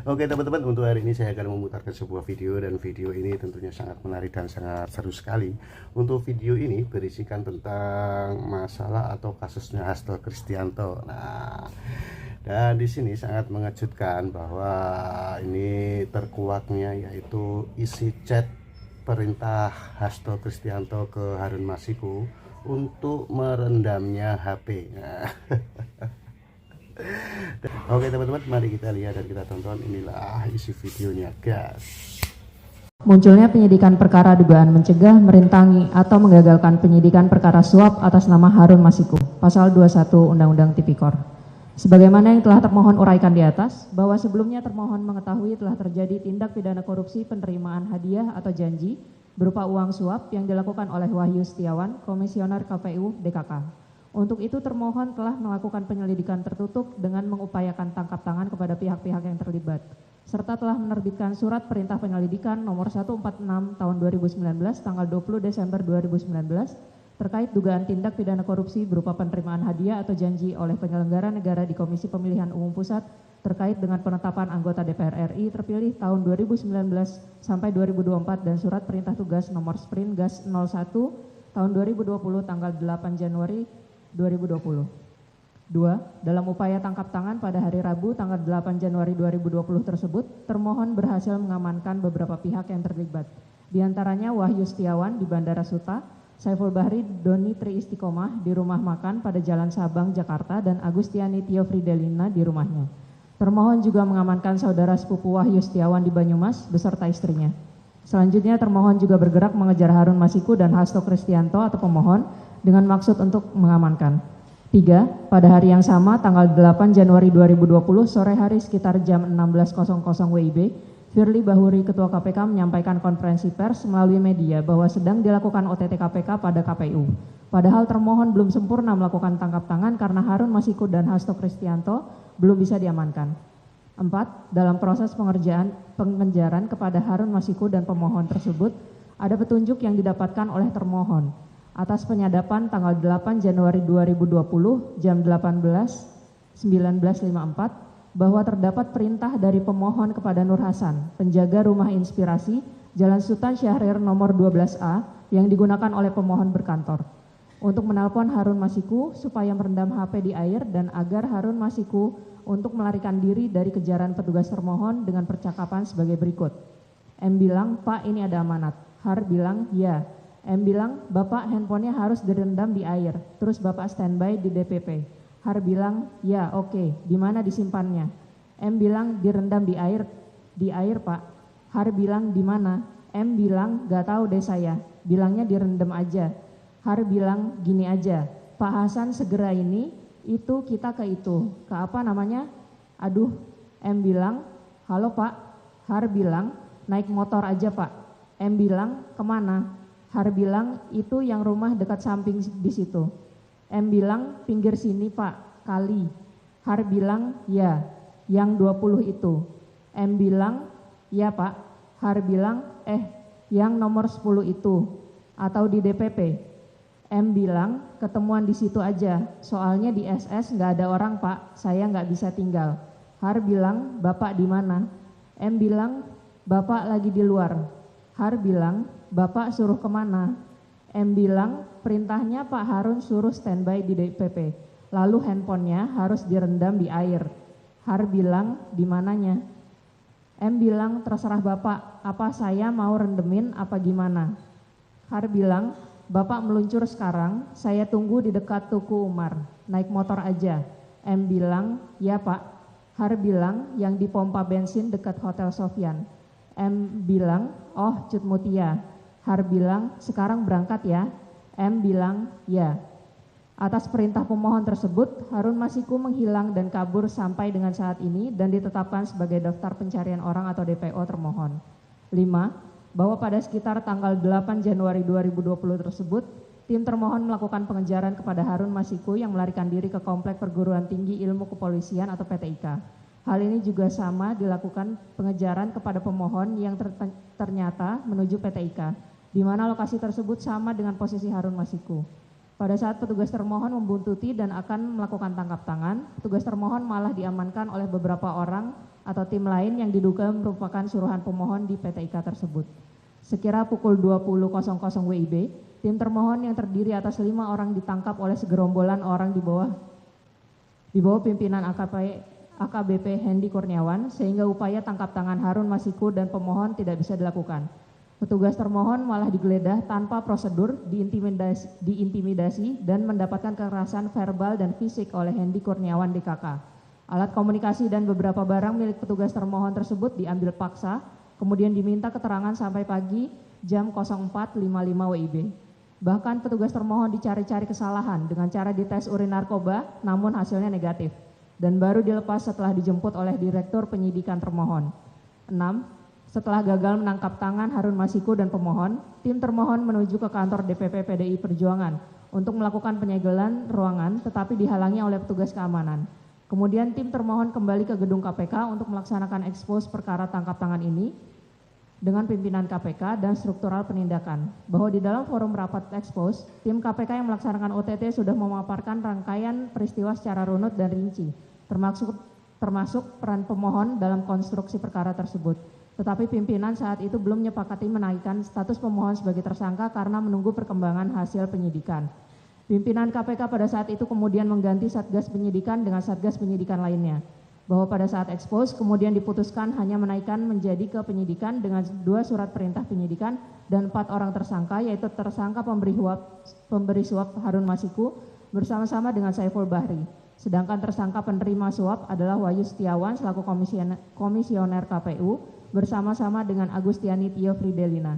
Oke teman-teman, untuk hari ini saya akan memutarkan sebuah video, dan video ini tentunya sangat menarik dan sangat seru sekali. Untuk video ini berisikan tentang masalah atau kasusnya Hasto Kristianto. Nah, dan di sini sangat mengejutkan bahwa ini terkuaknya yaitu isi chat perintah Hasto Kristianto ke Harun Masiku untuk merendamnya HP. Nah, oke teman-teman, mari kita lihat dan kita tonton. Inilah isi videonya, guys. Munculnya penyidikan perkara dugaan mencegah, merintangi, atau menggagalkan penyidikan perkara suap atas nama Harun Masiku, Pasal 21 Undang-Undang Tipikor. Sebagaimana yang telah termohon uraikan di atas, bahwa sebelumnya termohon mengetahui telah terjadi tindak pidana korupsi penerimaan hadiah atau janji berupa uang suap yang dilakukan oleh Wahyu Setiawan, Komisioner KPU DKK. Untuk itu termohon telah melakukan penyelidikan tertutup dengan mengupayakan tangkap tangan kepada pihak-pihak yang terlibat, serta telah menerbitkan surat perintah penyelidikan nomor 146 tahun 2019 tanggal 20 Desember 2019 terkait dugaan tindak pidana korupsi berupa penerimaan hadiah atau janji oleh penyelenggara negara di Komisi Pemilihan Umum Pusat terkait dengan penetapan anggota DPR RI terpilih tahun 2019 sampai 2024 dan surat perintah tugas nomor Sprint Gas 01 tahun 2020 tanggal 8 Januari 2020. 2. Dalam upaya tangkap tangan pada hari Rabu tanggal 8 Januari 2020 tersebut, termohon berhasil mengamankan beberapa pihak yang terlibat. Di antaranya Wahyu Setiawan di Bandara Suta, Saiful Bahri Doni Tri Istiqomah di rumah makan pada Jalan Sabang, Jakarta, dan Agustiani Tio Fridelina di rumahnya. Termohon juga mengamankan saudara sepupu Wahyu Setiawan di Banyumas beserta istrinya. Selanjutnya termohon juga bergerak mengejar Harun Masiku dan Hasto Kristianto atau pemohon dengan maksud untuk mengamankan. 3. Pada hari yang sama, tanggal 8 Januari 2020, sore hari sekitar jam 16.00 WIB, Firly Bahuri, Ketua KPK, menyampaikan konferensi pers melalui media bahwa sedang dilakukan OTT KPK pada KPU. Padahal termohon belum sempurna melakukan tangkap tangan karena Harun Masiku dan Hasto Kristianto belum bisa diamankan. 4. Dalam proses pengejaran kepada Harun Masiku dan pemohon tersebut, ada petunjuk yang didapatkan oleh termohon atas penyadapan tanggal 8 Januari 2020 jam 18.1954 bahwa terdapat perintah dari pemohon kepada Nur Hasan, penjaga rumah inspirasi Jalan Sultan Syahrir nomor 12A yang digunakan oleh pemohon berkantor untuk menelpon Harun Masiku supaya merendam HP di air dan agar Harun Masiku untuk melarikan diri dari kejaran petugas termohon dengan percakapan sebagai berikut. M bilang, "Pak, ini ada amanat." Har bilang, "Ya." M bilang, "Bapak, handphonenya harus direndam di air, terus Bapak standby di DPP." Har bilang, "Ya, oke. Di mana disimpannya?" M bilang, "Direndam di air Pak." Har bilang, "Di mana?" M bilang, "Gak tahu deh saya. Bilangnya direndam aja." Har bilang, "Gini aja, Pak Hasan segera ini, itu kita ke itu. Ke apa namanya? Aduh." M bilang, "Halo Pak." Har bilang, "Naik motor aja Pak." M bilang, "Kemana?" Har bilang, "Itu yang rumah dekat samping di situ." M bilang, "Pinggir sini Pak, kali." Har bilang, "Ya, yang 20 itu." M bilang, "Ya Pak." Har bilang, yang nomor 10 itu, atau di DPP." M bilang, "Ketemuan di situ aja, soalnya di SS nggak ada orang Pak, saya nggak bisa tinggal." Har bilang, "Bapak di mana?" M bilang, "Bapak lagi di luar." Har bilang, "Bapak suruh kemana?" M bilang, "Perintahnya Pak Harun suruh standby di DPP, lalu handphonenya harus direndam di air." Har bilang, "Di mananya?" M bilang, "Terserah Bapak, apa saya mau rendemin apa gimana?" Har bilang, "Bapak meluncur sekarang, saya tunggu di dekat Tuku Umar, naik motor aja." M bilang, "Ya Pak." Har bilang, "Yang di pompa bensin dekat Hotel Sofyan." M bilang, "Oh, Cut Mutia." Har bilang, "Sekarang berangkat ya." M bilang, "Ya." Atas perintah pemohon tersebut, Harun Masiku menghilang dan kabur sampai dengan saat ini dan ditetapkan sebagai daftar pencarian orang atau DPO termohon. 5. Bahwa pada sekitar tanggal 8 Januari 2020 tersebut, tim termohon melakukan pengejaran kepada Harun Masiku yang melarikan diri ke Komplek Perguruan Tinggi Ilmu Kepolisian atau PTIK. Hal ini juga sama dilakukan pengejaran kepada pemohon yang ternyata menuju PTIK, di mana lokasi tersebut sama dengan posisi Harun Masiku. Pada saat petugas termohon membuntuti dan akan melakukan tangkap tangan, petugas termohon malah diamankan oleh beberapa orang atau tim lain yang diduga merupakan suruhan pemohon di PT IKA tersebut. Sekira pukul 20.00 WIB, tim termohon yang terdiri atas 5 orang ditangkap oleh segerombolan orang di bawah pimpinan AKBP Hendy Kurniawan, sehingga upaya tangkap tangan Harun Masiku dan pemohon tidak bisa dilakukan. Petugas termohon malah digeledah tanpa prosedur, diintimidasi dan mendapatkan kekerasan verbal dan fisik oleh Hendy Kurniawan DKK. Alat komunikasi dan beberapa barang milik petugas termohon tersebut diambil paksa, kemudian diminta keterangan sampai pagi jam 04.55 WIB. Bahkan petugas termohon dicari-cari kesalahan dengan cara dites urin narkoba, namun hasilnya negatif, dan baru dilepas setelah dijemput oleh Direktur Penyidikan termohon. 6. Setelah gagal menangkap tangan Harun Masiku dan pemohon, tim termohon menuju ke kantor DPP PDI Perjuangan untuk melakukan penyegelan ruangan, tetapi dihalangi oleh petugas keamanan. Kemudian tim termohon kembali ke gedung KPK untuk melaksanakan ekspos perkara tangkap tangan ini dengan pimpinan KPK dan struktural penindakan. Bahwa di dalam forum rapat ekspos, tim KPK yang melaksanakan OTT sudah memaparkan rangkaian peristiwa secara runut dan rinci, termasuk peran pemohon dalam konstruksi perkara tersebut. Tetapi pimpinan saat itu belum menyepakati menaikkan status pemohon sebagai tersangka karena menunggu perkembangan hasil penyidikan. Pimpinan KPK pada saat itu kemudian mengganti Satgas Penyidikan dengan Satgas Penyidikan lainnya. Bahwa pada saat ekspos kemudian diputuskan hanya menaikkan menjadi ke penyidikan dengan 2 surat perintah penyidikan dan 4 orang tersangka, yaitu tersangka pemberi suap Harun Masiku bersama-sama dengan Saiful Bahri. Sedangkan tersangka penerima suap adalah Wahyu Setiawan selaku komisioner KPU bersama-sama dengan Agustiani Tio Fridelina.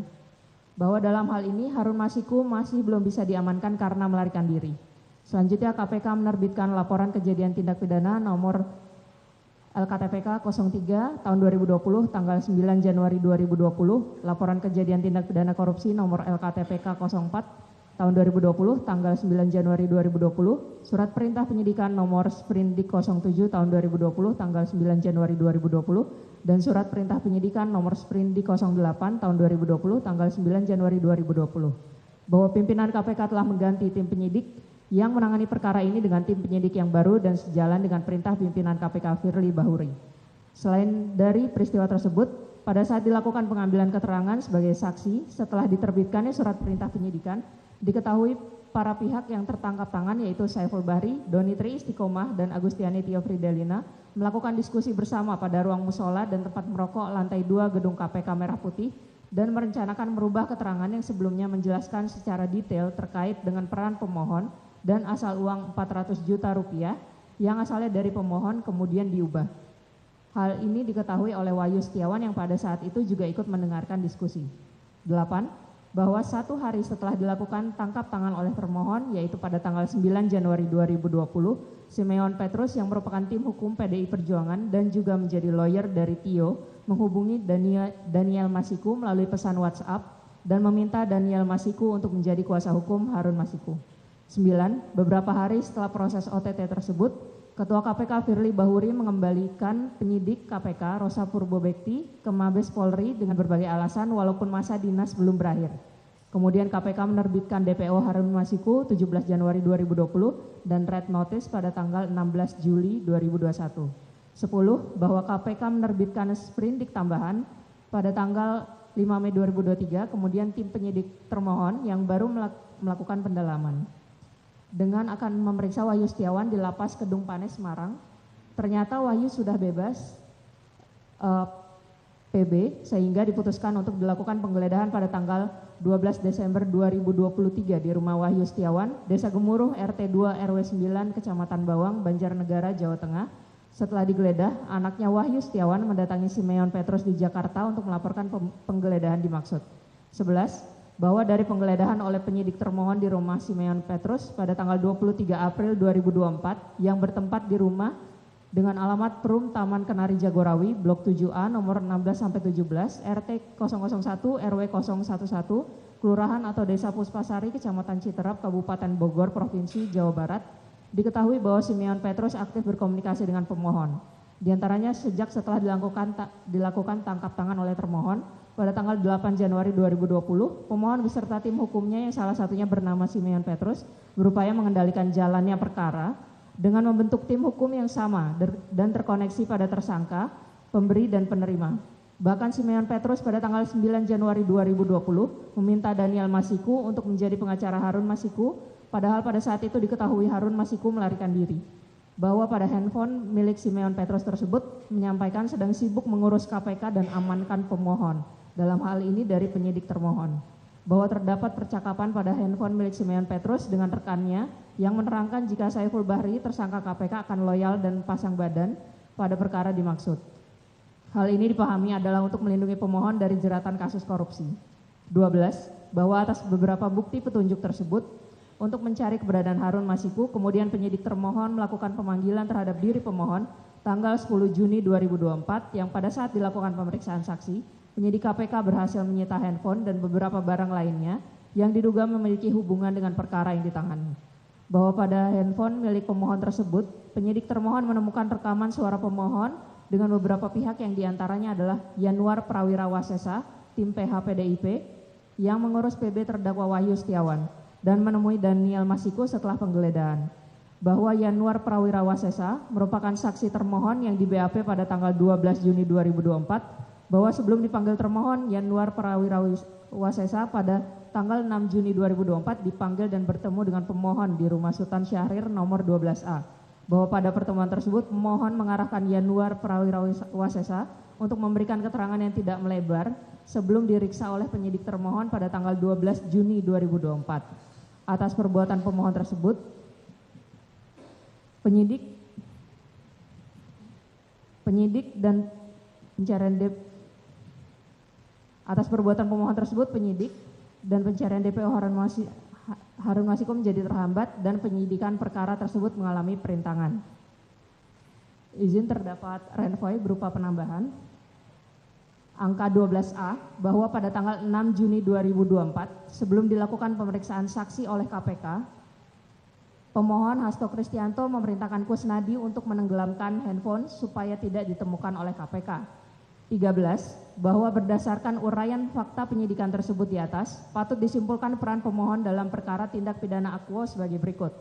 Bahwa dalam hal ini Harun Masiku masih belum bisa diamankan karena melarikan diri. Selanjutnya KPK menerbitkan laporan kejadian tindak pidana nomor LKTPK 03 tahun 2020 tanggal 9 Januari 2020, laporan kejadian tindak pidana korupsi nomor LKTPK 04 tahun 2020 tanggal 9 Januari 2020, surat perintah penyidikan nomor Sprindik 07 tahun 2020 tanggal 9 Januari 2020, dan surat perintah penyidikan nomor Sprindik 08 tahun 2020 tanggal 9 Januari 2020. Bahwa pimpinan KPK telah mengganti tim penyidik yang menangani perkara ini dengan tim penyidik yang baru dan sejalan dengan perintah pimpinan KPK Firly Bahuri. Selain dari peristiwa tersebut, pada saat dilakukan pengambilan keterangan sebagai saksi setelah diterbitkannya surat perintah penyidikan, diketahui para pihak yang tertangkap tangan yaitu Saiful Bahri, Doni Tri Istiqomah, dan Agustiani Tio Fridelina melakukan diskusi bersama pada ruang musola dan tempat merokok lantai 2 gedung KPK Merah Putih dan merencanakan merubah keterangan yang sebelumnya menjelaskan secara detail terkait dengan peran pemohon dan asal uang 400 juta rupiah yang asalnya dari pemohon kemudian diubah. Hal ini diketahui oleh Wahyu Setiawan yang pada saat itu juga ikut mendengarkan diskusi. 8. Bahwa 1 hari setelah dilakukan tangkap tangan oleh termohon, yaitu pada tanggal 9 Januari 2020, Simeon Petrus yang merupakan tim hukum PDI Perjuangan dan juga menjadi lawyer dari Tio, menghubungi Daniel Masiku melalui pesan WhatsApp dan meminta Daniel Masiku untuk menjadi kuasa hukum Harun Masiku. 9. Beberapa hari setelah proses OTT tersebut, Ketua KPK Firly Bahuri mengembalikan penyidik KPK Rosa Purbobekti ke Mabes Polri dengan berbagai alasan walaupun masa dinas belum berakhir. Kemudian KPK menerbitkan DPO Harun Masiku 17 Januari 2020 dan Red Notice pada tanggal 16 Juli 2021. 10. Bahwa KPK menerbitkan sprindik tambahan pada tanggal 5 Mei 2023, kemudian tim penyidik termohon yang baru melakukan pendalaman dengan akan memeriksa Wahyu Setiawan di Lapas Kedung Panes Semarang. Ternyata Wahyu sudah bebas PB sehingga diputuskan untuk dilakukan penggeledahan pada tanggal 12 Desember 2023 di rumah Wahyu Setiawan, Desa Gemuruh, RT 2 RW 9, Kecamatan Bawang, Banjarnegara, Jawa Tengah. Setelah digeledah, anaknya Wahyu Setiawan mendatangi Simeon Petrus di Jakarta untuk melaporkan penggeledahan dimaksud. 11. Bahwa dari penggeledahan oleh penyidik termohon di rumah Simeon Petrus pada tanggal 23 April 2024 yang bertempat di rumah dengan alamat Perum Taman Kenari Jagorawi, Blok 7A nomor 16-17, RT 001 RW 011, Kelurahan atau Desa Puspasari, Kecamatan Citerap, Kabupaten Bogor, Provinsi Jawa Barat, diketahui bahwa Simeon Petrus aktif berkomunikasi dengan pemohon. Di antaranya sejak setelah dilakukan tangkap tangan oleh termohon, pada tanggal 8 Januari 2020, pemohon beserta tim hukumnya yang salah satunya bernama Simeon Petrus berupaya mengendalikan jalannya perkara dengan membentuk tim hukum yang sama dan terkoneksi pada tersangka pemberi dan penerima. Bahkan Simeon Petrus pada tanggal 9 Januari 2020 meminta Daniel Masiku untuk menjadi pengacara Harun Masiku, padahal pada saat itu diketahui Harun Masiku melarikan diri. Bahwa pada handphone milik Simeon Petrus tersebut menyampaikan sedang sibuk mengurus KPK dan amankan pemohon, dalam hal ini dari penyidik termohon. Bahwa terdapat percakapan pada handphone milik Simeon Petrus dengan rekannya yang menerangkan jika Saiful Bahri tersangka KPK akan loyal dan pasang badan pada perkara dimaksud. Hal ini dipahami adalah untuk melindungi pemohon dari jeratan kasus korupsi. 12. Bahwa atas beberapa bukti petunjuk tersebut, untuk mencari keberadaan Harun Masiku, kemudian penyidik termohon melakukan pemanggilan terhadap diri pemohon tanggal 10 Juni 2024 yang pada saat dilakukan pemeriksaan saksi, penyidik KPK berhasil menyita handphone dan beberapa barang lainnya yang diduga memiliki hubungan dengan perkara yang ditangani. Bahwa pada handphone milik pemohon tersebut, penyidik termohon menemukan rekaman suara pemohon dengan beberapa pihak yang diantaranya adalah Yanuar Prawira Wasesa, tim PHPDIP, yang mengurus PB terdakwa Wahyu Setiawan, dan menemui Daniel Masiku setelah penggeledahan. Bahwa Yanuar Prawira Wasesa merupakan saksi termohon yang di BAP pada tanggal 12 Juni 2024, bahwa sebelum dipanggil termohon, Yanuar Prawira Wasesa pada tanggal 6 Juni 2024 dipanggil dan bertemu dengan pemohon di Rumah Sultan Syahrir nomor 12A. Bahwa pada pertemuan tersebut pemohon mengarahkan Yanuar Prawira Wasesa untuk memberikan keterangan yang tidak melebar sebelum diriksa oleh penyidik termohon pada tanggal 12 Juni 2024. Atas perbuatan pemohon tersebut, penyidik dan pencarian atas perbuatan pemohon tersebut, penyidik dan pencarian DPO Harun Masiku menjadi terhambat dan penyidikan perkara tersebut mengalami perintangan. Izin terdapat renvoy berupa penambahan. Angka 12A bahwa pada tanggal 6 Juni 2024 sebelum dilakukan pemeriksaan saksi oleh KPK, pemohon Hasto Kristianto memerintahkan Kusnadi untuk menenggelamkan handphone supaya tidak ditemukan oleh KPK. 13. Bahwa berdasarkan uraian fakta penyidikan tersebut di atas, patut disimpulkan peran pemohon dalam perkara tindak pidana Akwo sebagai berikut.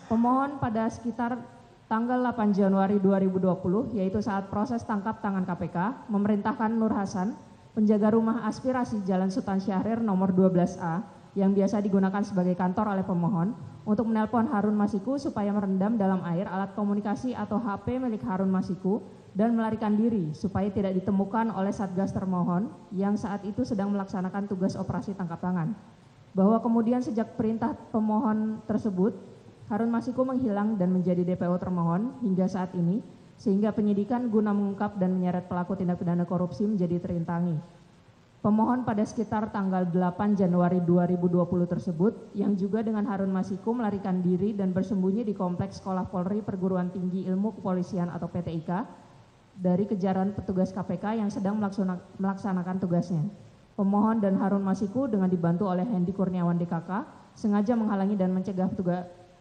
Pemohon pada sekitar tanggal 8 Januari 2020, yaitu saat proses tangkap tangan KPK, memerintahkan Nur Hasan, penjaga rumah aspirasi Jalan Sultan Syahrir nomor 12A, yang biasa digunakan sebagai kantor oleh pemohon, untuk menelpon Harun Masiku supaya merendam dalam air alat komunikasi atau HP milik Harun Masiku dan melarikan diri supaya tidak ditemukan oleh Satgas termohon yang saat itu sedang melaksanakan tugas operasi tangkap tangan. Bahwa kemudian sejak perintah pemohon tersebut, Harun Masiku menghilang dan menjadi DPO termohon hingga saat ini, sehingga penyidikan guna mengungkap dan menyeret pelaku tindak pidana korupsi menjadi terintangi. Pemohon pada sekitar tanggal 8 Januari 2020 tersebut, yang juga dengan Harun Masiku melarikan diri dan bersembunyi di Kompleks Sekolah Polri Perguruan Tinggi Ilmu Kepolisian atau PTIK, dari kejaran petugas KPK yang sedang melaksanakan tugasnya. Pemohon dan Harun Masiku dengan dibantu oleh Hendy Kurniawan DKK sengaja menghalangi dan mencegah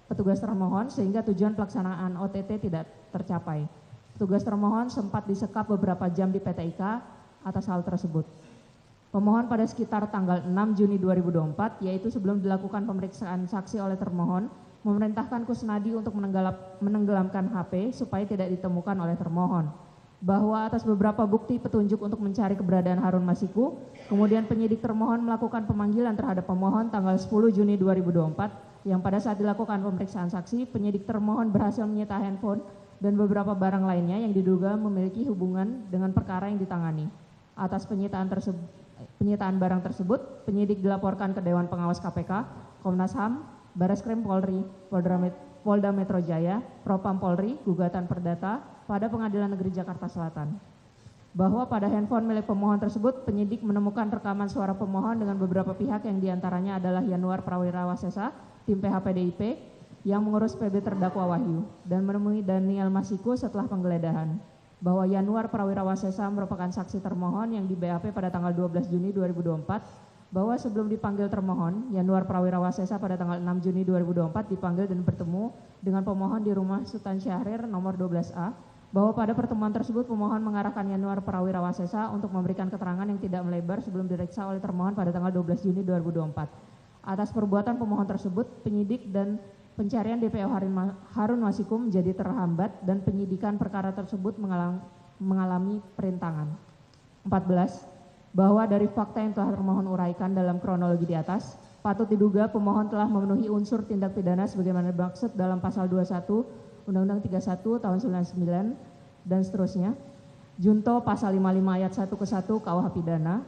petugas termohon sehingga tujuan pelaksanaan OTT tidak tercapai. Petugas termohon sempat disekap beberapa jam di PTIK atas hal tersebut. Pemohon pada sekitar tanggal 6 Juni 2024, yaitu sebelum dilakukan pemeriksaan saksi oleh termohon, memerintahkan Kusnadi untuk menenggelamkan HP supaya tidak ditemukan oleh termohon. Bahwa atas beberapa bukti petunjuk untuk mencari keberadaan Harun Masiku, kemudian penyidik termohon melakukan pemanggilan terhadap pemohon tanggal 10 Juni 2024, yang pada saat dilakukan pemeriksaan saksi, penyidik termohon berhasil menyita handphone dan beberapa barang lainnya yang diduga memiliki hubungan dengan perkara yang ditangani. Atas penyitaan barang tersebut, penyidik dilaporkan ke Dewan Pengawas KPK, Komnas HAM, Bareskrim Polri, Polda Metro Jaya, Propam Polri, gugatan perdata pada Pengadilan Negeri Jakarta Selatan. Bahwa pada handphone milik pemohon tersebut, penyidik menemukan rekaman suara pemohon dengan beberapa pihak yang diantaranya adalah Yanuar Prawira Wasesa, tim PHPDIP, yang mengurus PB terdakwa Wahyu, dan menemui Daniel Masiku setelah penggeledahan. Bahwa Yanuar Prawira Wasesa merupakan saksi termohon yang di BAP pada tanggal 12 Juni 2024, bahwa sebelum dipanggil termohon, Yanuar Prawira Wasesa pada tanggal 6 Juni 2024 dipanggil dan bertemu dengan pemohon di Rumah Sultan Syahrir nomor 12A, bahwa pada pertemuan tersebut pemohon mengarahkan Yanuar Prawira Wasesa untuk memberikan keterangan yang tidak melebar sebelum diperiksa oleh termohon pada tanggal 12 Juni 2024. Atas perbuatan pemohon tersebut, penyidik dan pencarian DPO Harun Masiku menjadi terhambat dan penyidikan perkara tersebut mengalami perintangan. 14. Bahwa dari fakta yang telah termohon uraikan dalam kronologi di atas, patut diduga pemohon telah memenuhi unsur tindak pidana sebagaimana dimaksud dalam pasal 21 Undang-Undang 31 tahun 99 dan seterusnya. Junto pasal 55 ayat 1 ke 1 KUH pidana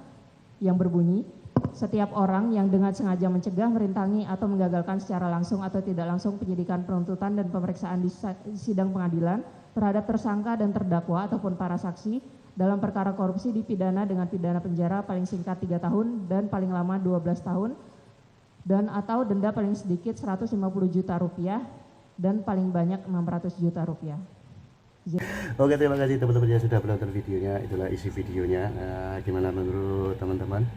yang berbunyi, setiap orang yang dengan sengaja mencegah, merintangi atau menggagalkan secara langsung atau tidak langsung penyidikan, penuntutan dan pemeriksaan di sidang pengadilan terhadap tersangka dan terdakwa ataupun para saksi dalam perkara korupsi dipidana dengan pidana penjara paling singkat 3 tahun dan paling lama 12 tahun dan atau denda paling sedikit 150 juta rupiah dan paling banyak 600 juta rupiah. Oke, terima kasih teman-teman yang sudah menonton videonya. Itulah isi videonya. Gimana menurut teman-teman?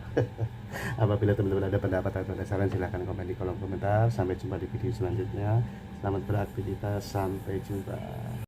Apabila teman-teman ada pendapat atau ada saran, silahkan komen di kolom komentar. Sampai jumpa di video selanjutnya. Selamat beraktivitas, sampai jumpa.